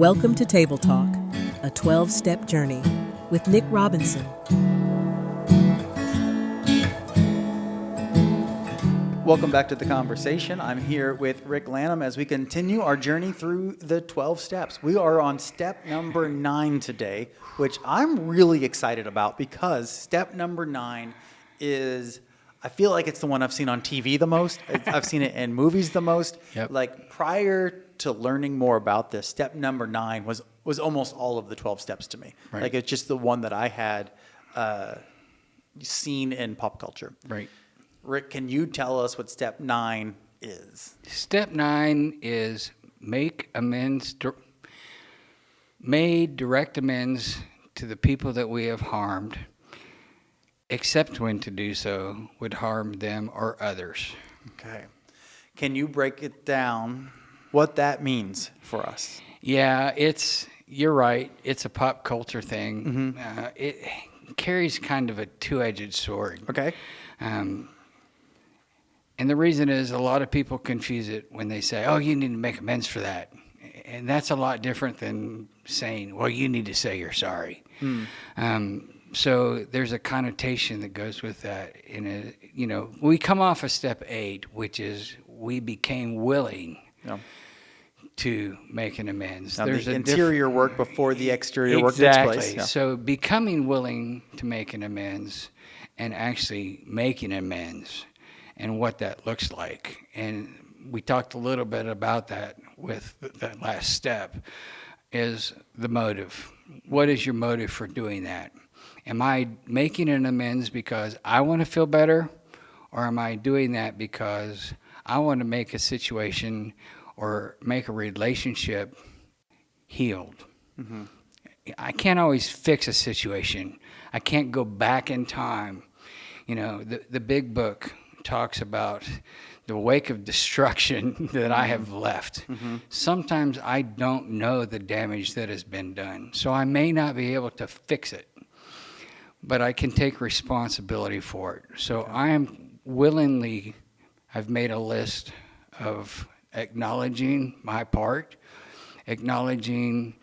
Welcome to Table Talk, a 12-step journey with Nick Robinson. Welcome back to The Conversation. I'm here with Rick Lanham as we continue our journey through the 12 steps. We are on step number 9 today, which I'm really excited about because step number 9 is, I feel like it's the one I've seen on TV the most. I've seen it in movies the most. Yep. Like prior to learning more about this, step number 9 was almost all of the 12 steps to me. Right. Like it's just the one that I had seen in pop culture. Right. Rick, can you tell us what step 9 is? Step 9 is make amends, made direct amends to the people that we have harmed, except when to do so would harm them or others. Okay. Can you break it down what that means for us? Yeah, you're right. It's a pop culture thing. Mm-hmm. It carries kind of a two-edged sword. Okay. And the reason is a lot of people confuse it when they say, oh, you need to make amends for that. And that's a lot different than saying, well, you need to say you're sorry. So there's a connotation that goes with that. We come off of step 8, which is we became willing to make an amends. Now, There's the interior work before the exterior work takes place. Exactly. Yeah. So becoming willing to make an amends and actually making amends and what that looks like. And we talked a little bit about that with that last step, is the motive. What is your motive for doing that? Am I making an amends because I want to feel better, or am I doing that because I want to make a situation or make a relationship healed? Mm-hmm. I can't always fix a situation. I can't go back in time. The big book talks about the wake of destruction that I have left. Mm-hmm. Sometimes I don't know the damage that has been done, so I may not be able to fix it, but I can take responsibility for it. So I've made a list of acknowledging my part, acknowledging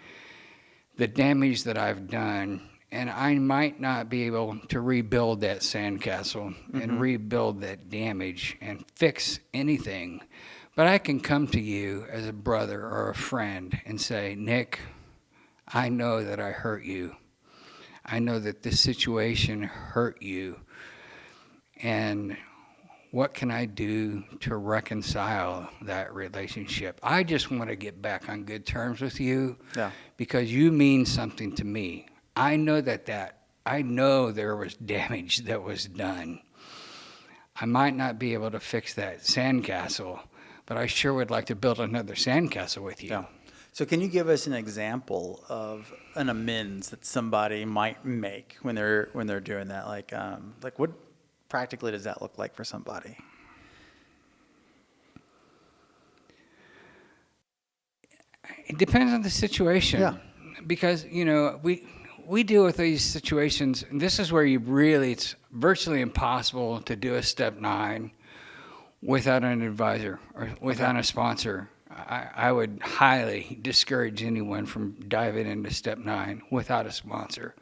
the damage that I've done. And I might not be able to rebuild that sandcastle and rebuild that damage and fix anything. But I can come to you as a brother or a friend and say, Nick, I know that I hurt you. I know that this situation hurt you. And what can I do to reconcile that relationship? I just want to get back on good terms with you because you mean something to me. I know I know there was damage that was done. I might not be able to fix that sandcastle, but I sure would like to build another sandcastle with you. Yeah. So can you give us an example of an amends that somebody might make when they're doing that? Like what practically does that look like for somebody? It depends on the situation. Yeah. Because, we deal with these situations, and this is where it's virtually impossible to do a step 9 without an advisor or without a sponsor. I would highly discourage anyone from diving into step 9 without a sponsor.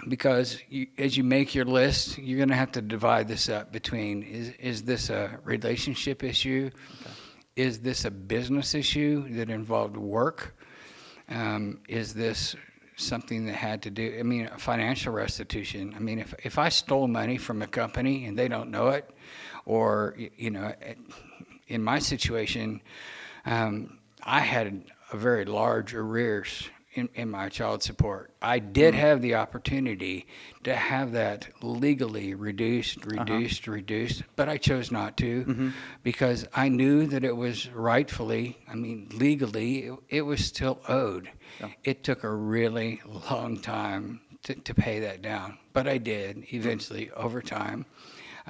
Because as you make your list, you're going to have to divide this up between, is this a relationship issue? Okay. Is this a business issue that involved work? Is this something that had to do, financial restitution? If I stole money from a company and they don't know it, or, in my situation, I had a very large arrears in my child support. I did have the opportunity to have that legally reduced, but I chose not to because I knew that it was rightfully, legally, it was still owed. Yeah. It took a really long time to pay that down, but I did eventually over time.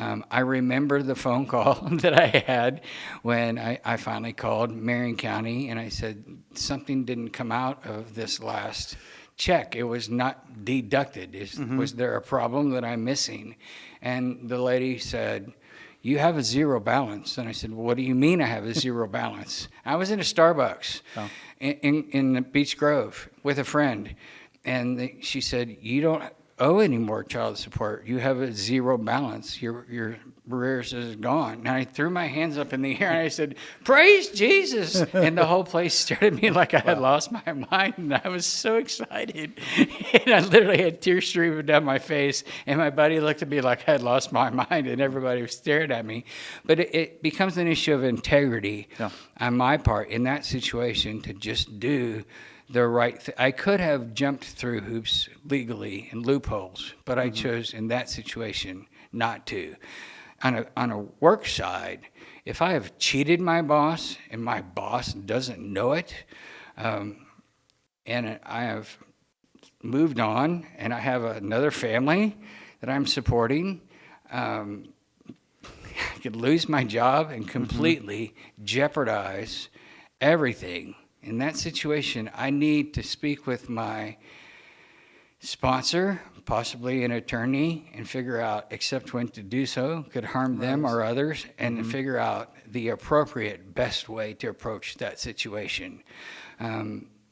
I remember the phone call that I had when I finally called Marion County and I said, something didn't come out of this last check. It was not deducted. Was there a problem that I'm missing? And the lady said, you have a zero balance. And I said, well, what do you mean I have a zero balance? I was in a Starbucks in Beach Grove with a friend. And she said, you don't owe any more child support. You have a zero balance. Your arrears is gone. And I threw my hands up in the air and I said, praise Jesus. And the whole place stared at me like I had lost my mind. And I was so excited. And I literally had tears streaming down my face. And my buddy looked at me like I had lost my mind. And everybody stared at me. But it becomes an issue of integrity on my part in that situation to just do the right thing. I could have jumped through hoops legally and loopholes, but I chose in that situation not to. On a work side, if I have cheated my boss and my boss doesn't know it, and I have moved on and I have another family that I'm supporting, I could lose my job and completely jeopardize everything. In that situation, I need to speak with my sponsor, possibly an attorney, and figure out, except when to do so could harm them or others, and figure out the appropriate, best way to approach that situation.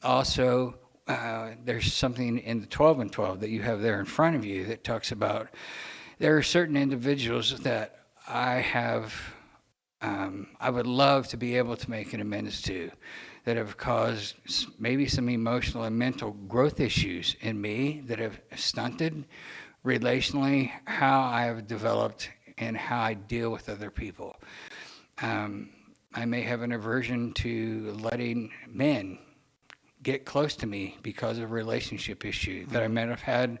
Also, there's something in the 12 and 12 that you have there in front of you that talks about there are certain individuals that I would love to be able to make an amends to, that have caused maybe some emotional and mental growth issues in me that have stunted relationally how I have developed and how I deal with other people. I may have an aversion to letting men get close to me because of a relationship issue that I might have had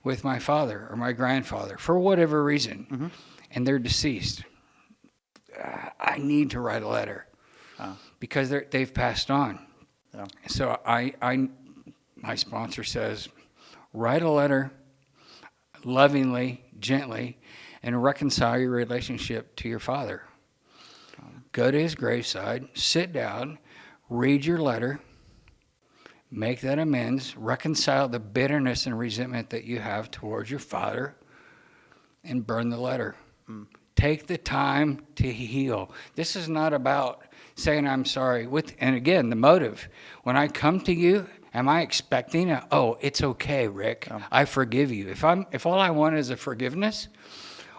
with my father or my grandfather for whatever reason, and they're deceased. I need to write a letter. Because they've passed on. Yeah. So my sponsor says, write a letter lovingly, gently, and reconcile your relationship to your father. Go to his graveside, sit down, read your letter, make that amends, reconcile the bitterness and resentment that you have towards your father, and burn the letter. Take the time to heal. This is not about saying I'm sorry. And again, the motive. When I come to you, am I expecting it's okay, Rick. I forgive you. If all I want is a forgiveness,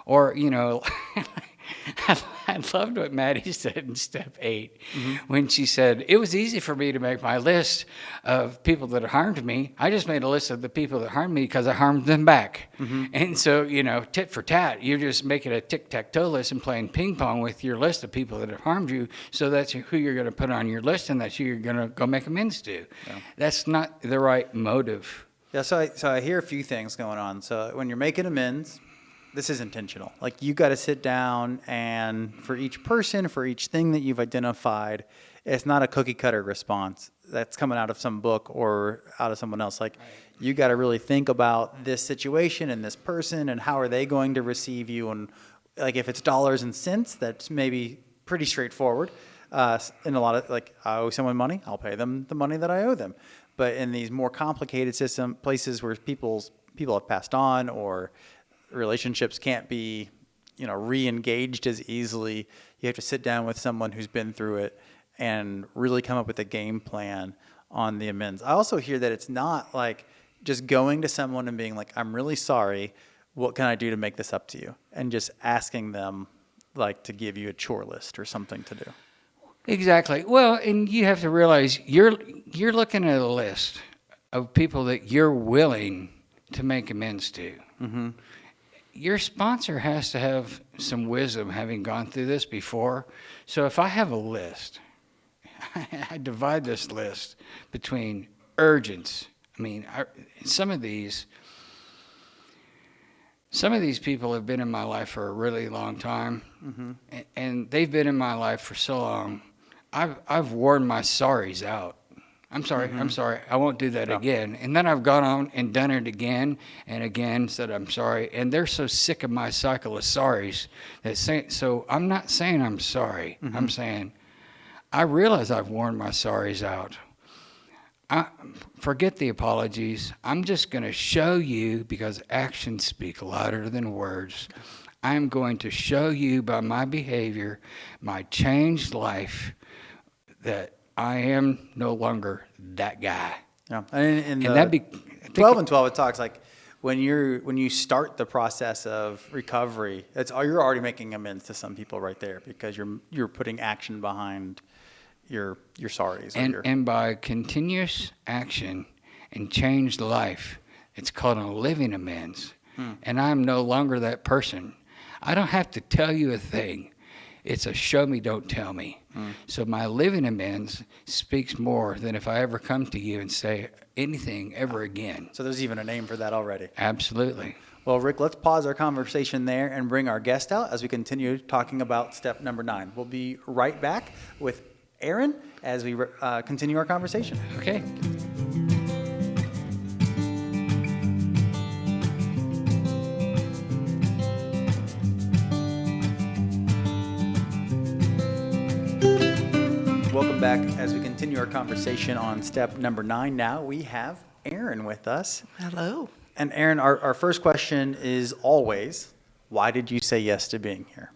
or I loved what Maddie said in step 8 when she said, it was easy for me to make my list of people that harmed me. I just made a list of the people that harmed me because I harmed them back. And so, tit for tat, you're just making a tic-tac-toe list and playing ping pong with your list of people that have harmed you. So that's who you're going to put on your list, and that's who you're going to go make amends to. Yeah. That's not the right motive. Yeah, so I hear a few things going on. So when you're making amends, this is intentional. Like, you got to sit down, and for each person, for each thing that you've identified, it's not a cookie cutter response that's coming out of some book or out of someone else. Like, you got to really think about this situation and this person and how are they going to receive you. And like, if it's dollars and cents, that's maybe pretty straightforward. In a lot of, like, I owe someone money, I'll pay them the money that I owe them. But in these more complicated places where people have passed on, or relationships can't be, re-engaged as easily, you have to sit down with someone who's been through it and really come up with a game plan on the amends. I also hear that it's not like just going to someone and being like, I'm really sorry, what can I do to make this up to you? And just asking them, like, to give you a chore list or something to do. Exactly. Well, and you have to realize you're looking at a list of people that you're willing to make amends to. Your sponsor has to have some wisdom, having gone through this before. So if I have a list, I divide this list between urgents. I mean, some of these people have been in my life for a really long time, and they've been in my life for so long. I've worn my sorries out. I'm sorry, I won't do that again. And then I've gone on and done it again and again, said I'm sorry. And they're so sick of my cycle of sorries so I'm not saying I'm sorry. I'm saying I realize I've worn my sorries out. Forget the apologies. I'm just going to show you, because actions speak louder than words. I'm going to show you by my behavior, my changed life, that I am no longer that guy. Yeah. And in And the I think 12 and 12, it talks like when you start the process of recovery, you're already making amends to some people right there because you're putting action behind your sorries. and by continuous action and changed life, it's called a living amends. And I'm no longer that person. I don't have to tell you a thing. It's a show me, don't tell me. So my living amends speaks more than if I ever come to you and say anything ever again. So there's even a name for that already. Absolutely. Well, Rick, let's pause our conversation there and bring our guest out as we continue talking about step number 9. We'll be right back with Erin as we continue our conversation. Okay. Welcome back as we continue our conversation on step number 9. Now we have Erin with us. Hello. And Erin, our first question is always, why did you say yes to being here?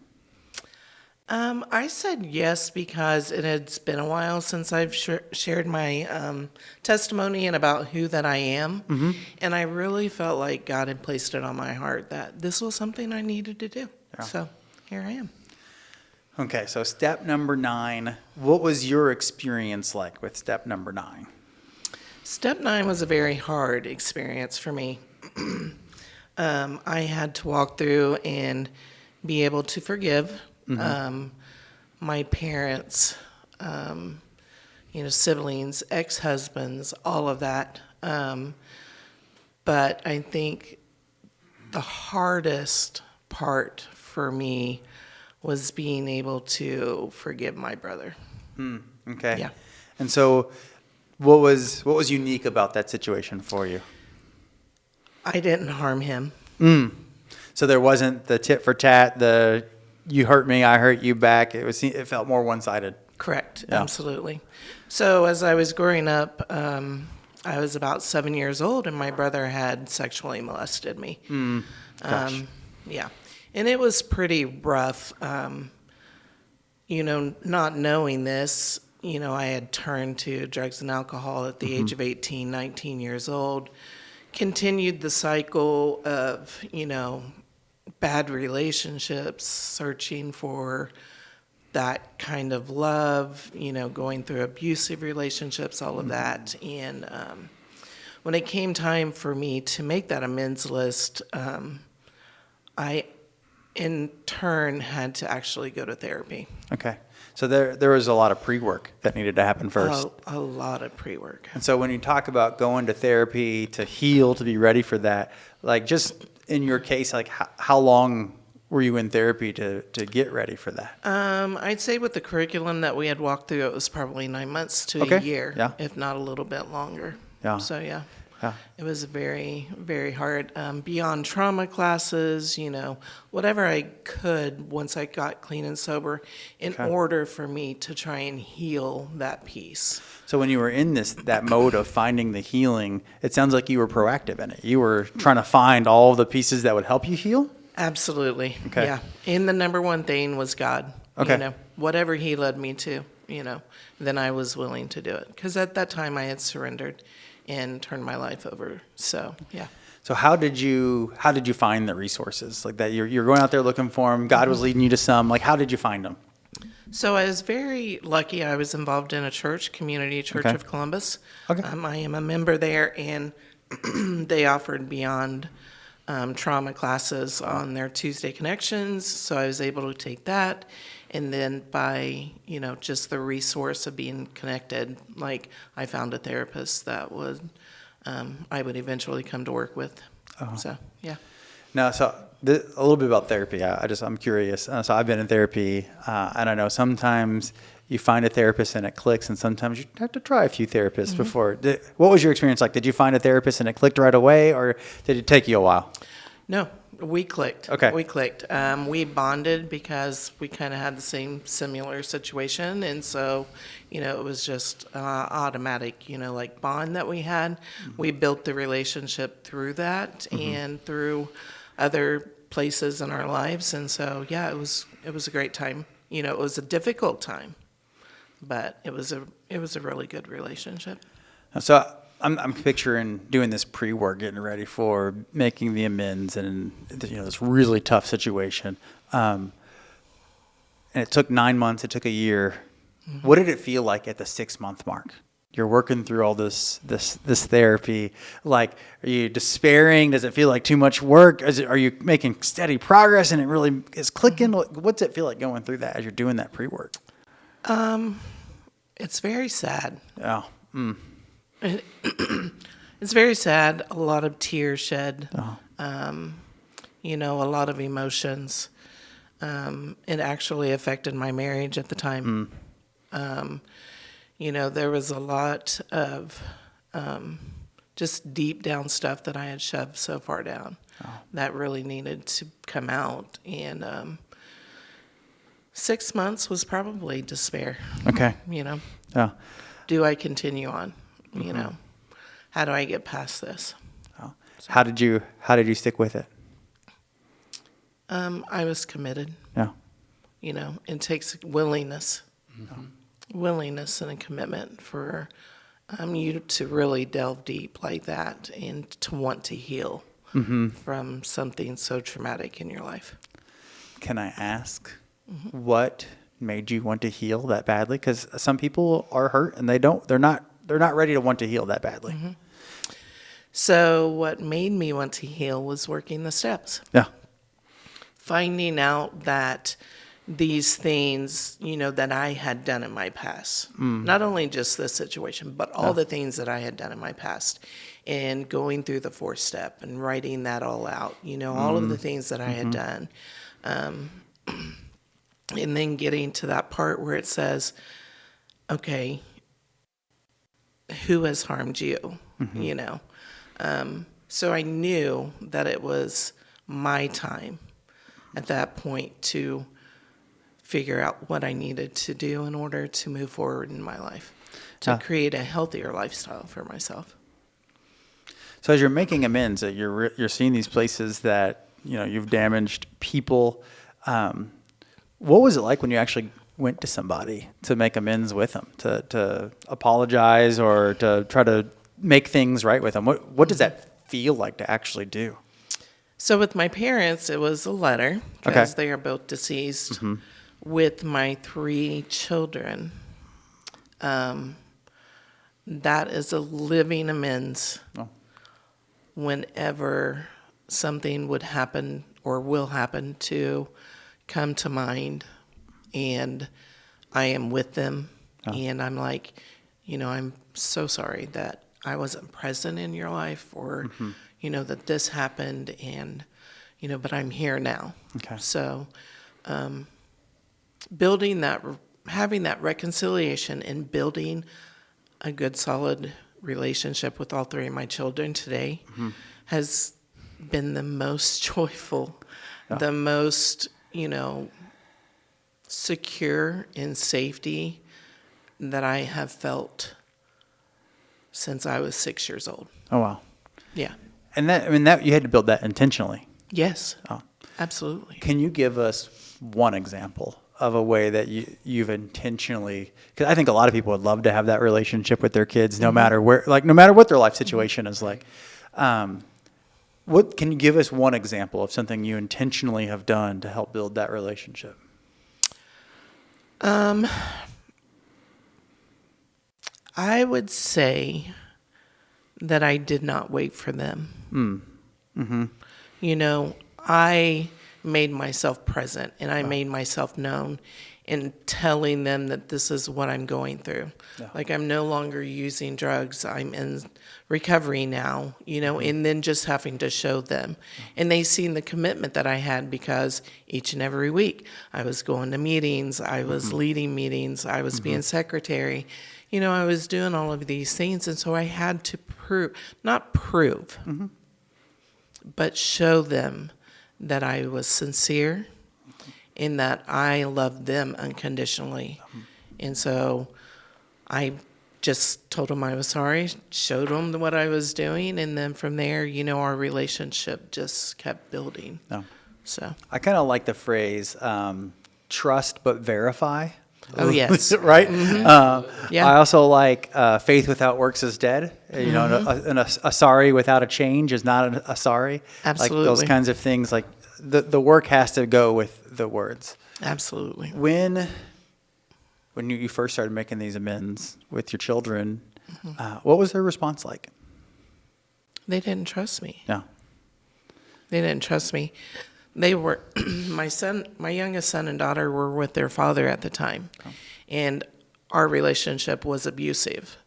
I said yes because it had been a while since I've shared my testimony and about who that I am. And I really felt like God had placed it on my heart that this was something I needed to do. Yeah. So here I am. Okay, so step number 9, what was your experience like with step number 9? Step 9 was a very hard experience for me. I had to walk through and be able to forgive my parents, siblings, ex-husbands, all of that. But I think the hardest part for me was being able to forgive my brother. Okay. Yeah. And so what was unique about that situation for you? I didn't harm him. So there wasn't the tit for tat, the you hurt me, I hurt you back. It felt more one-sided. Correct, Yeah. absolutely. So as I was growing up, I was about 7 years old, and my brother had sexually molested me. Gosh. Yeah, and it was pretty rough. Not knowing this, I had turned to drugs and alcohol at the age of 18, 19 years old. Continued the cycle of, bad relationships, searching for that kind of love, going through abusive relationships, all of that. And when it came time for me to make that amends list, I, in turn, had to actually go to therapy. Okay. So there was a lot of pre-work that needed to happen first. A lot of pre-work. And so when you talk about going to therapy to heal, to be ready for that, like just in your case, like how long were you in therapy to get ready for that? I'd say with the curriculum that we had walked through, it was probably 9 months to Okay. a year, Yeah. if not a little bit longer. Yeah. So yeah, Yeah. it was very, very hard. Beyond trauma classes, whatever I could once I got clean and sober, in Okay. order for me to try and heal that piece. So when you were in that mode of finding the healing, it sounds like you were proactive in it. You were trying to find all the pieces that would help you heal? Absolutely. Okay. Yeah. And the number one thing was God. Okay. Whatever He led me to, then I was willing to do it. Because at that time I had surrendered and turned my life over. So, yeah. So how did you find the resources like that? You're going out there looking for them. God was leading you to some. Like, how did you find them? So I was very lucky. I was involved in a church, Community Church Okay. of Columbus. Okay. I am a member there, and they offered Beyond trauma classes on their Tuesday Connections. So I was able to take that. And then by, just the resource of being connected, like I found a therapist that I would eventually come to work with. So, yeah. Now, so a little bit about therapy. I'm curious. So I've been in therapy, and I know sometimes you find a therapist and it clicks, and sometimes you have to try a few therapists before. What was your experience like? Did you find a therapist and it clicked right away, or did it take you a while? No, we clicked. Okay. We clicked. We bonded because we kind of had the same similar situation. And so, it was just automatic, like bond that we had. We built the relationship through that and through other places in our lives. And so, yeah, it was a great time. You know, it was a difficult time, but it was a really good relationship. So I'm picturing doing this pre-work, getting ready for making the amends, and this really tough situation. And it took 9 months. It took a year. Mm-hmm. What did it feel like at the 6-month mark? You're working through all this therapy. Like, are you despairing? Does it feel like too much work? Are you making steady progress and it really is clicking? What's it feel like going through that as you're doing that pre-work? It's very sad. Oh. Mm. It's very sad. A lot of tears shed. Oh. A lot of emotions. It actually affected my marriage at the time. There was a lot of just deep down stuff that I had shoved so far down that really needed to come out. And 6 months was probably despair. Okay. Yeah. Do I continue on? Mm-hmm. How do I get past this? Oh. How did you stick with it? I was committed. Yeah. It takes willingness. Mm-hmm. Willingness and a commitment for you to really delve deep like that and to want to heal from something so traumatic in your life. Can I ask what made you want to heal that badly? Because some people are hurt and they're not ready to want to heal that badly. Mm-hmm. So what made me want to heal was working the steps. Yeah. Finding out that these things, that I had done in my past, not only just this situation, but all the things that I had done in my past, and going through the 4th step and writing that all out, all of the things that I had done. And then getting to that part where it says, okay, who has harmed you? So I knew that it was my time at that point to figure out what I needed to do in order to move forward in my life, to create a healthier lifestyle for myself. So as you're making amends, you're seeing these places that you've damaged people. What was it like when you actually went to somebody to make amends with them, to apologize or to try to make things right with them? What does that feel like to actually do? So with my parents, it was a letter because they are both deceased. Mm-hmm. With my 3 children, that is a living amends. Oh. Whenever something would happen or will happen to come to mind, and I am with them, and I'm like, I'm so sorry that I wasn't present in your life, or that this happened, and but I'm here now. Okay. So building that, having that reconciliation and building a good solid relationship with all 3 of my children today has been the most joyful, the most secure in safety that I have felt since I was 6 years old. Oh, wow. Yeah. And that you had to build that intentionally. Yes. Oh. Absolutely. Can you give us one example of a way that you've intentionally, because I think a lot of people would love to have that relationship with their kids, no matter where, no matter what their life situation is like. What can you give us one example of something you intentionally have done to help build that relationship? I would say that I did not wait for them. I made myself present, and I made myself known in telling them that this is what I'm going through. Yeah. Like, I'm no longer using drugs. I'm in recovery now, and then just having to show them. And they seen the commitment that I had, because each and every week I was going to meetings, I was leading meetings, I was being secretary. I was doing all of these things, and so I had to not prove, but show them that I was sincere in that I loved them unconditionally. And so I just told them I was sorry, showed them what I was doing, and then from there, our relationship just kept building. So, I kind of like the phrase trust but verify. oh yes, Right? Yeah. I also like faith without works is dead. You know, Mm-hmm. a sorry without a change is not a sorry. Like those Absolutely. kinds of things. Like the work has to go with the words. absolutely. When you first started making these amends with your children, Mm-hmm. what was their response like? They didn't trust me. No. They didn't trust me. They were my youngest son and daughter were with their father at the time, and our relationship was abusive.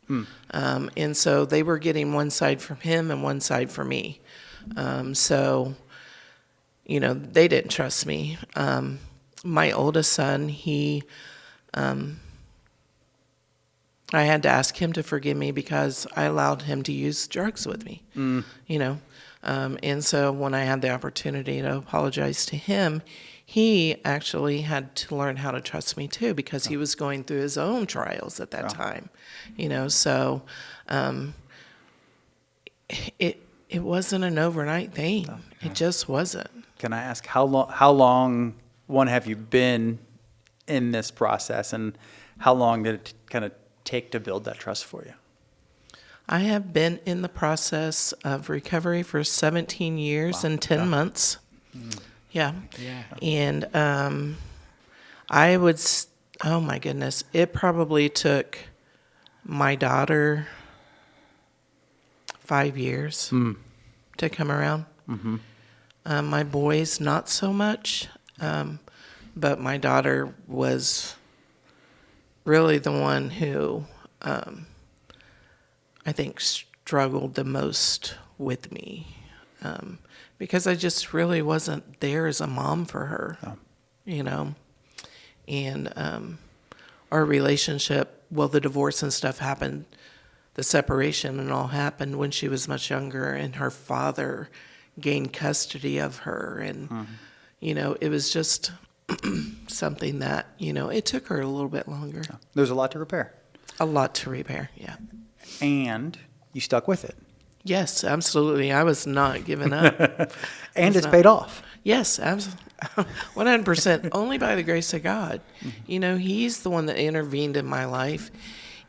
And so they were getting one side from him and one side from me. So, you know, they didn't trust me. My oldest son, I had to ask him to forgive me because I allowed him to use drugs with me, you know. And so when I had the opportunity to apologize to him, he actually had to learn how to trust me too, because he was going through his own trials at that time, you know. So it wasn't an overnight thing. It just wasn't. Can I ask how long have you been in this process, and how long did it kind of take to build that trust for you? I have been in the process of recovery for 17 years and 10 months. Yeah. Yeah. And I would, oh my goodness, it probably took my daughter 5 years to come around. My boys, not so much, but my daughter was really the one who I think struggled the most with me, because I just really wasn't there as a mom for her, you know. And our relationship, well, the divorce and stuff happened, the separation and all happened when she was much younger, and her father gained custody of her. And, you know, it was just something that, you know, it took her a little bit longer. There's a lot to repair. A lot to repair, yeah. And you stuck with it. Yes, absolutely. I was not giving up. And it's paid off. Yes, absolutely. 100%. Only by the grace of God. You know, He's the one that intervened in my life,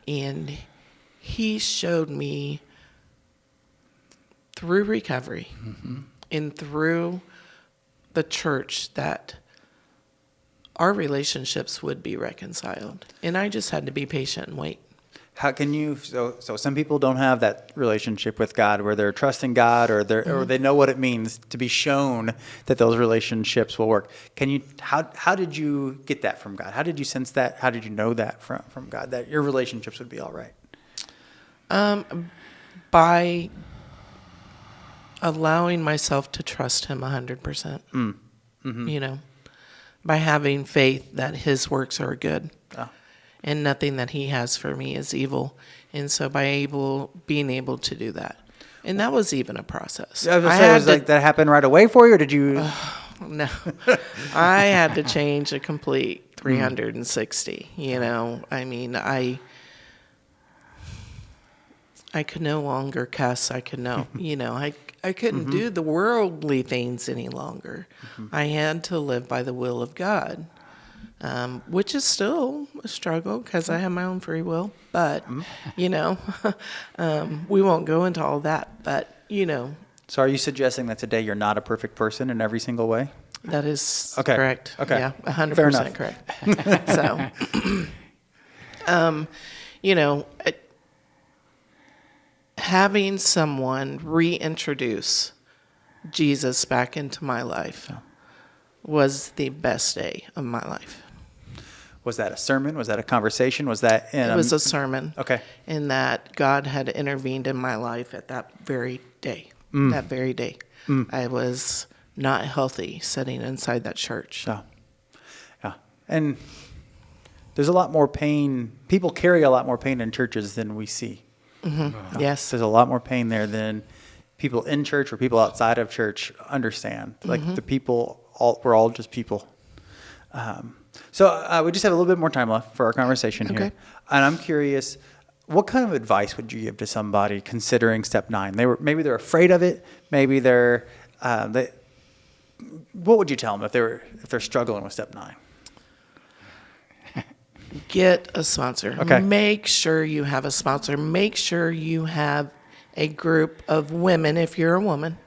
and He showed me through recovery and through the church that our relationships would be reconciled. And I just had to be patient and wait. How can you? So some people don't have that relationship with God where they're trusting God, or they know what it means to be shown that those relationships will work. Can you? How did you get that from God? How did you sense that? How did you know that from God, that your relationships would be all right? By allowing myself to trust Him 100%. You know, by having faith that His works are good. And nothing that He has for me is evil. And so being able to do that. And that was even a process. Like that happened right away for you, or did you? No. I had to change a complete 360, you know. I mean, I could no longer cuss. I could you know, I couldn't do the worldly things any longer. I had to live by the will of God. Which is still a struggle because I have my own free will. But, you know, we won't go into all that. But, you know. So are you suggesting that today you're not a perfect person in every single way? That is Okay. correct. Okay. Yeah, 100% Fair enough. correct. So, you know, having someone reintroduce Jesus back into my life was the best day of my life. Was that a sermon? Was that a conversation? Was that in It was a sermon. Okay. In that God had intervened in my life at that very day. That very day. I was not healthy sitting inside that church. Yeah. Yeah. And there's a lot more pain. People carry a lot more pain in churches than we see. Yes. There's a lot more pain there than people in church or people outside of church understand. Like the people, we're all just people. So we just have a little bit more time left for our conversation here. Okay. And I'm curious, what kind of advice would you give to somebody considering step 9? Maybe they're afraid of it. Maybe they're what would you tell them if they're struggling with step 9? Get a sponsor. Okay. Make sure you have a sponsor. Make sure you have a group of women if you're a woman,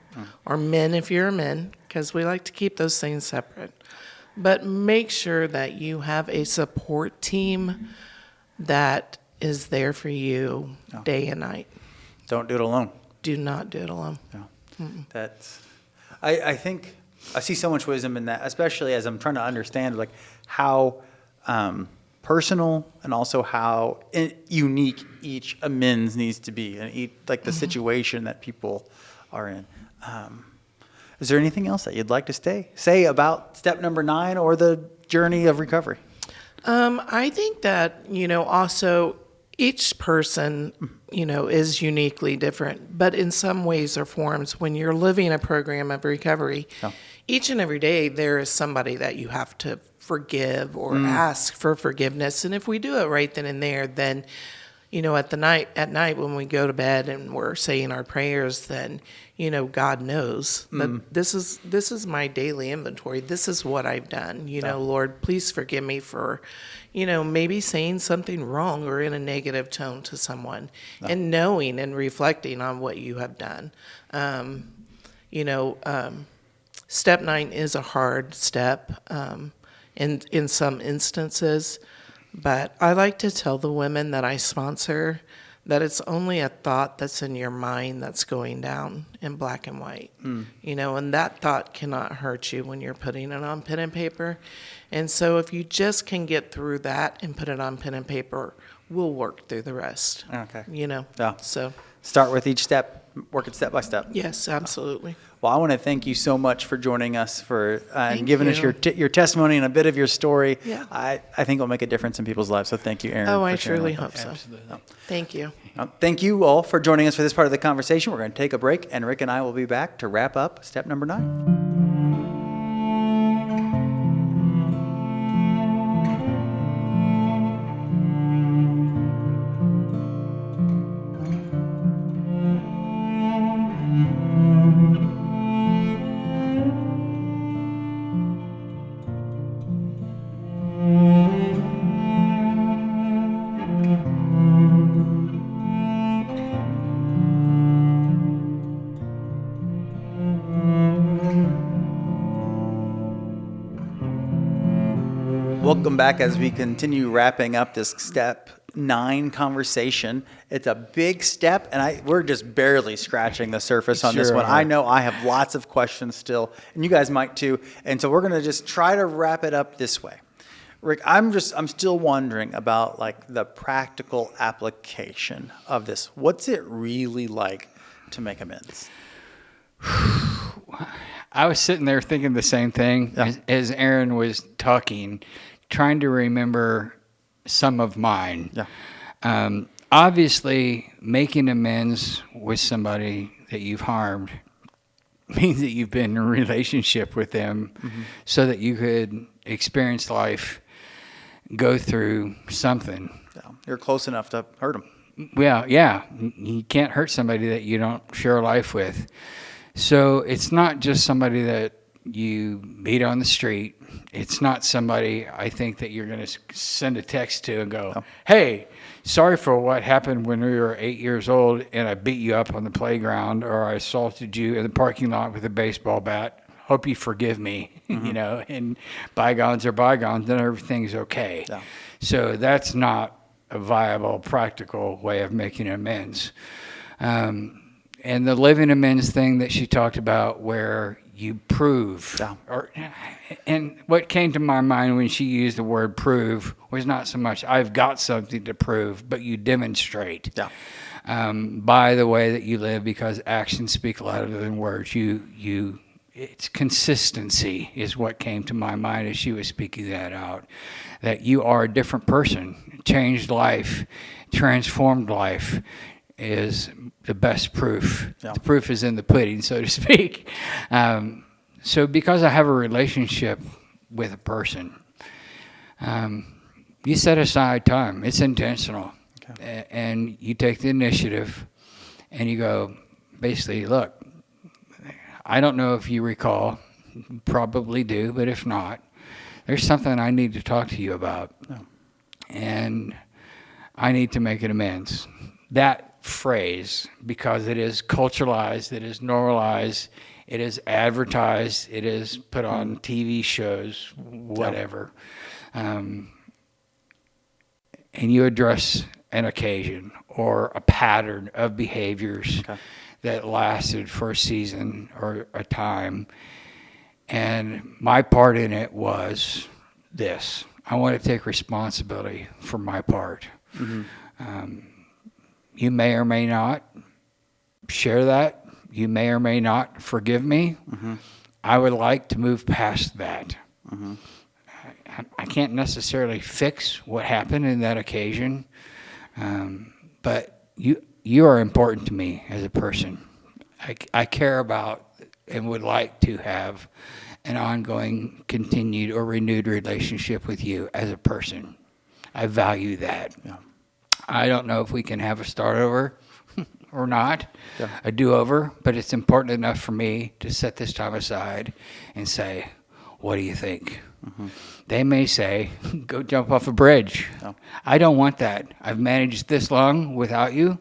or men if you're a man, because we like to keep those things separate. But make sure that you have a support team that is there for you day and night. Don't do it alone. Do not do it alone. No. I think I see so much wisdom in that, especially as I'm trying to understand like how personal and also how unique each amends needs to be, and like the situation that people are in. Is there anything else that you'd like to say about step number 9 or the journey of recovery? I think that, also each person, is uniquely different, but in some ways or forms, when you're living a program of recovery, each and every day there is somebody that you have to forgive or ask for forgiveness. And if we do it right then and there, then, at night when we go to bed and we're saying our prayers, then, God knows. But this is my daily inventory. This is what I've done. Lord, please forgive me for, maybe saying something wrong or in a negative tone to someone, and knowing and reflecting on what you have done. Step 9 is a hard step in some instances, but I like to tell the women that I sponsor that it's only a thought that's in your mind that's going down in black and white, and that thought cannot hurt you when you're putting it on pen and paper. And so if you just can get through that and put it on pen and paper, we'll work through the rest. Okay. So Start with each step, work it step by step. yes, absolutely. Well, I want to thank you so much for joining us and Thank giving us you. your testimony and a bit of your story. Yeah. I think it'll make a difference in people's lives. So thank you, Erin. Oh, for I sharing truly with hope us. so. Absolutely. Thank you. Thank you all for joining us for this part of the conversation. We're going to take a break, and Rick and I will be back to wrap up step number 9. Welcome back as we continue wrapping up this step 9 conversation. It's a big step, and we're just barely scratching the surface on this Sure one. are. I know I have lots of questions still, and you guys might too. And so we're going to just try to wrap it up this way. Rick, I'm still wondering about like the practical application of this. What's it really like to make amends? I was sitting there thinking the same thing as Erin was talking, trying to remember some of mine. Yeah. Obviously, making amends with somebody that you've harmed means that you've been in a relationship with them so that you could experience life, go through something. Yeah. You're close enough to hurt them. Well, yeah, you can't hurt somebody that you don't share a life with. So it's not just somebody that you meet on the street. It's not somebody, I think, that you're going to send a text to and go, hey, sorry for what happened when we were 8 years old and I beat you up on the playground, or I assaulted you in the parking lot with a baseball bat. Hope you forgive me, and bygones are bygones, and everything's okay. Yeah. So that's not a viable, practical way of making amends. And the living amends thing that she talked about, where you prove, and what came to my mind when she used the word prove was not so much I've got something to prove, but you demonstrate by the way that you live, because actions speak louder than words. It's consistency is what came to my mind as she was speaking that out, that you are a different person, changed life, transformed life is the best proof. Yeah. The proof is in the pudding, so to speak. So because I have a relationship with a person, you set aside time. It's intentional. Okay. And you take the initiative and you go, basically, look, I don't know if you recall, probably do, but if not, there's something I need to talk to you about. And I need to make an amends. That phrase, because it is culturalized, it is normalized, it is advertised, it is put on TV shows, whatever. And you address an occasion or a pattern of behaviors that lasted for a season or a time. And my part in it was this. I want to take responsibility for my part. You may or may not share that. You may or may not forgive me. I would like to move past that. I can't necessarily fix what happened in that occasion, but you are important to me as a person. I care about and would like to have an ongoing, continued, or renewed relationship with you as a person. I value that. I don't know if we can have a start over or not, a do-over, but it's important enough for me to set this time aside and say, what do you think? They may say, go jump off a bridge. I don't want that. I've managed this long without you,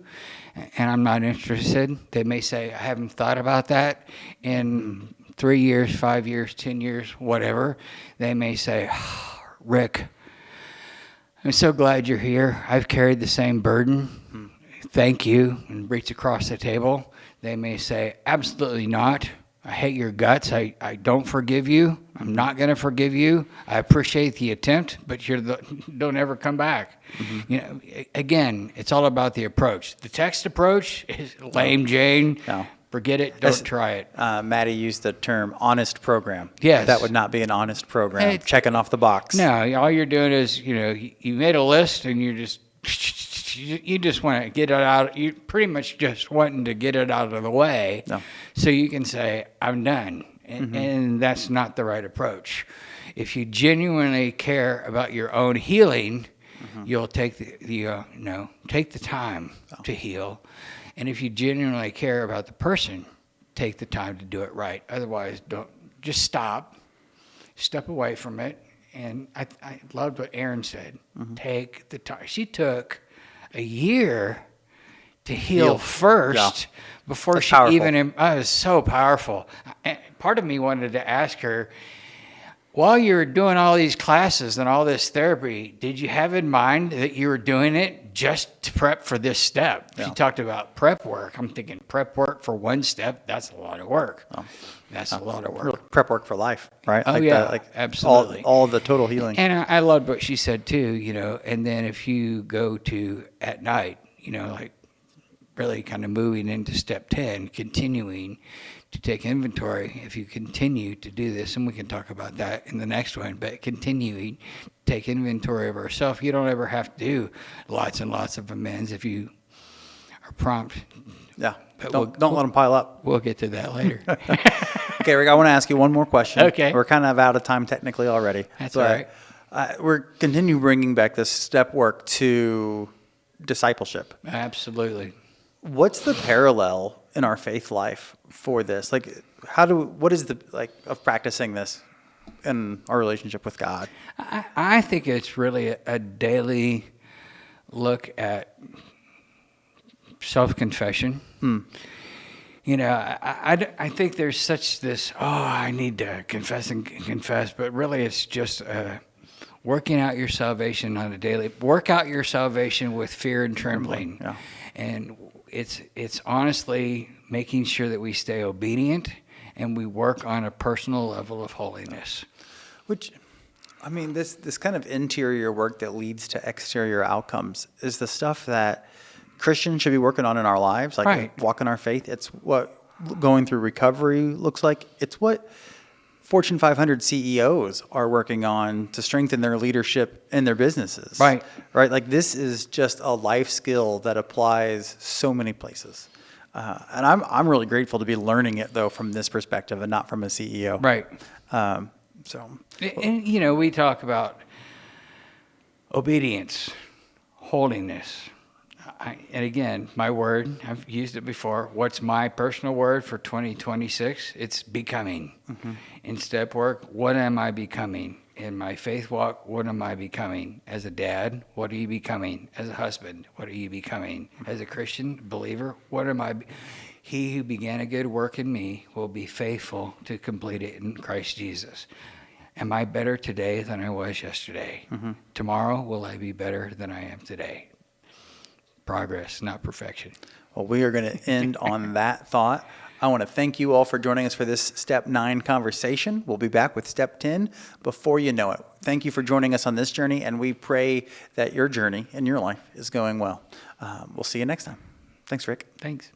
and I'm not interested. They may say, I haven't thought about that in 3 years, 5 years, 10 years, whatever. They may say, Rick, I'm so glad you're here. I've carried the same burden. Thank you, and reach across the table. They may say, absolutely not. I hate your guts. I don't forgive you. I'm not going to forgive you. I appreciate the attempt, but don't ever come back. You know, again, it's all about the approach. The text approach is lame Jane. Forget it. Don't try it. Maddie used the term honest program. Yes. That would not be an honest program. Checking off the box. No, all you're doing is, you made a list and you just want to get it out. You pretty much just wanting to get it out of the way so you can say, I'm done. And that's not the right approach. If you genuinely care about your own healing, you'll take take the time to heal. And if you genuinely care about the person, take the time to do it right. Otherwise, don't just step away from it. And I loved what Erin said. Take the time. She took a year to heal first before That's she powerful. even. It was so powerful. And part of me wanted to ask her, while you were doing all these classes and all this therapy, did you have in mind that you were doing it just to prep for this step? She talked about prep work. I'm thinking prep work for one step, that's a lot of work. That's a lot of work. Real prep work for life, right? Oh, yeah, absolutely. All the total healing. And I loved what she said too, and then if you go to at night, like really kind of moving into step 10, continuing to take inventory. If you continue to do this, and we can talk about that in the next one, but continuing to take inventory of ourselves, you don't ever have to do lots and lots of amends if you are prompt. Yeah. Don't let them pile up. We'll get to that later. Okay, Rick, I want to ask you one more question. Okay. We're kind of out of time technically already. That's all right. We're continue bringing back this step work to discipleship. Absolutely. What's the parallel in our faith life for this? Like, what is the, of practicing this in our relationship with God? I think it's really a daily look at self-confession. I think there's such this, I need to confess and confess, but really it's just working out your salvation on a daily, work out your salvation with fear and trembling. Yeah. And it's honestly making sure that we stay obedient and we work on a personal level of holiness. Which, this kind of interior work that leads to exterior outcomes is the stuff that Christians should be working on in our lives, walking our faith. It's what going through recovery looks like. It's what Fortune 500 CEOs are working on to strengthen their leadership in their businesses. Right. Like this is just a life skill that applies so many places. And I'm really grateful to be learning it though from this perspective and not from a CEO. Right. And we talk about obedience, holiness. And again, my word, I've used it before. What's my personal word for 2026? It's becoming. In step work, what am I becoming? In my faith walk, what am I becoming? As a dad, what are you becoming? As a husband, what are you becoming? As a Christian believer, what am I? He who began a good work in me will be faithful to complete it in Christ Jesus. Am I better today than I was yesterday? Tomorrow, will I be better than I am today? Progress, not perfection. Well, we are going to end on that thought. I want to thank you all for joining us for this Step 9 conversation. We'll be back with Step 10 before you know it. Thank you for joining us on this journey, and we pray that your journey in your life is going well. We'll see you next time. Thanks, Rick. Thanks.